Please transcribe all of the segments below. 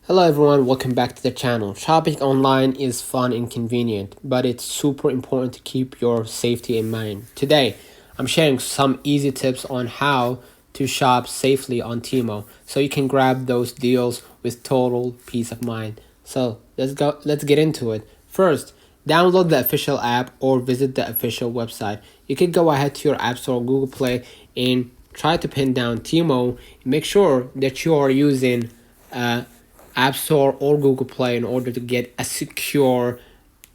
Hello everyone, welcome back to the channel. Shopping online is fun and convenient, but it's super important to keep your safety in mind. Today, I'm sharing some easy tips on how to shop safely on Temu so you can grab those deals with total peace of mind. So let's get into it. First, download the official app or visit the official website. You can go ahead to your App Store or Google Play and try to pin down Temu. Make sure that you are using App Store or Google Play in order to get a secure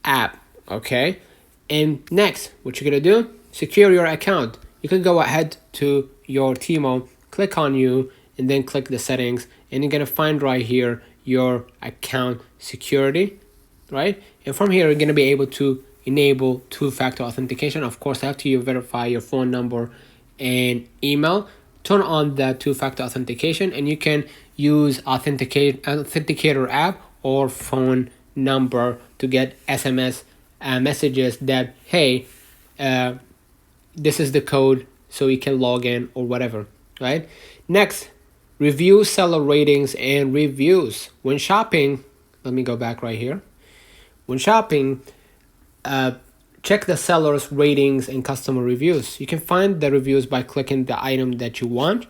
app. Okay, and next, what you're gonna do, secure your account. You can go ahead to your Temu, click on you, and then click the settings, and you're gonna find right here your account security, right? And from here, you're gonna be able to enable two-factor authentication. Of course, after you verify your phone number and email, turn on the two-factor authentication, and you can use authenticator app or phone number to get SMS messages that, hey, this is the code, so you can log in or whatever, right? Next, review seller ratings and reviews. When shopping, let me go back right here. When shopping, check the seller's ratings and customer reviews. You can find the reviews by clicking the item that you want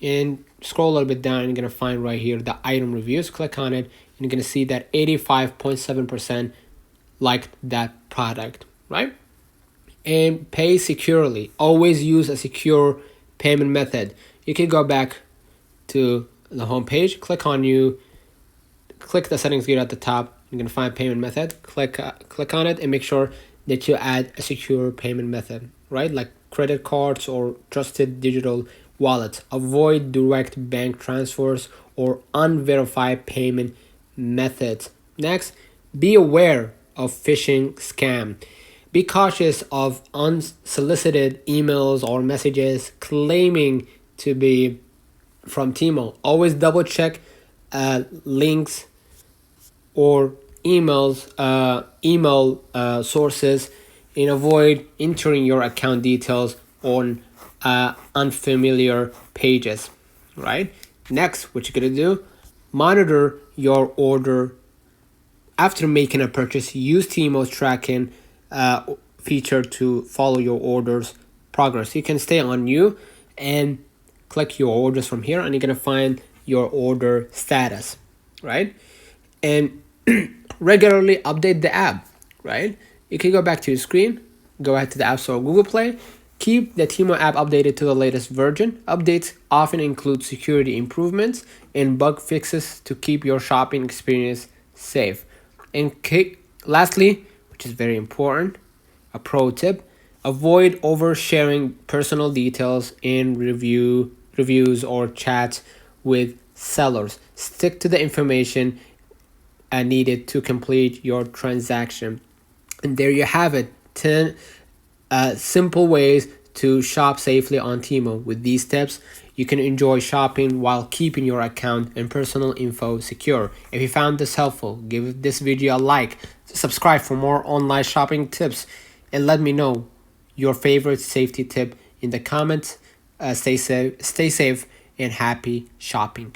and scroll a little bit down, and you're going to find right here the item reviews. Click on it, and you're going to see that 85.7% liked that product, right? And pay securely. Always use a secure payment method. You can go back to the home page, click on you, click the settings gear at the top. You're going to find payment method. Click on it and make sure that you add a secure payment method, right? Like credit cards or trusted digital wallets. Avoid direct bank transfers or unverified payment methods. Next, be aware of phishing scam. Be cautious of unsolicited emails or messages claiming to be from Temu. Always double check links or email sources, and avoid entering your account details on unfamiliar pages, right? Next, what you're gonna do, monitor your order after making a purchase. Use Temu's tracking feature to follow your order's progress. You can stay on you and click your orders from here, and you're gonna find your order status, right? And regularly update the app, right? You can go back to your screen, go ahead to the App Store or Google Play. Keep the Temu app updated to the latest version. Updates often include security improvements and bug fixes to keep your shopping experience safe. And lastly, which is very important, a pro tip, avoid oversharing personal details in reviews or chats with sellers. Stick to the information needed to complete your transaction. And there you have it, 10 simple ways to shop safely on Temu. With these tips, you can enjoy shopping while keeping your account and personal info secure. If you found this helpful, give this video a like, subscribe for more online shopping tips, and let me know your favorite safety tip in the comments. Stay safe and happy shopping.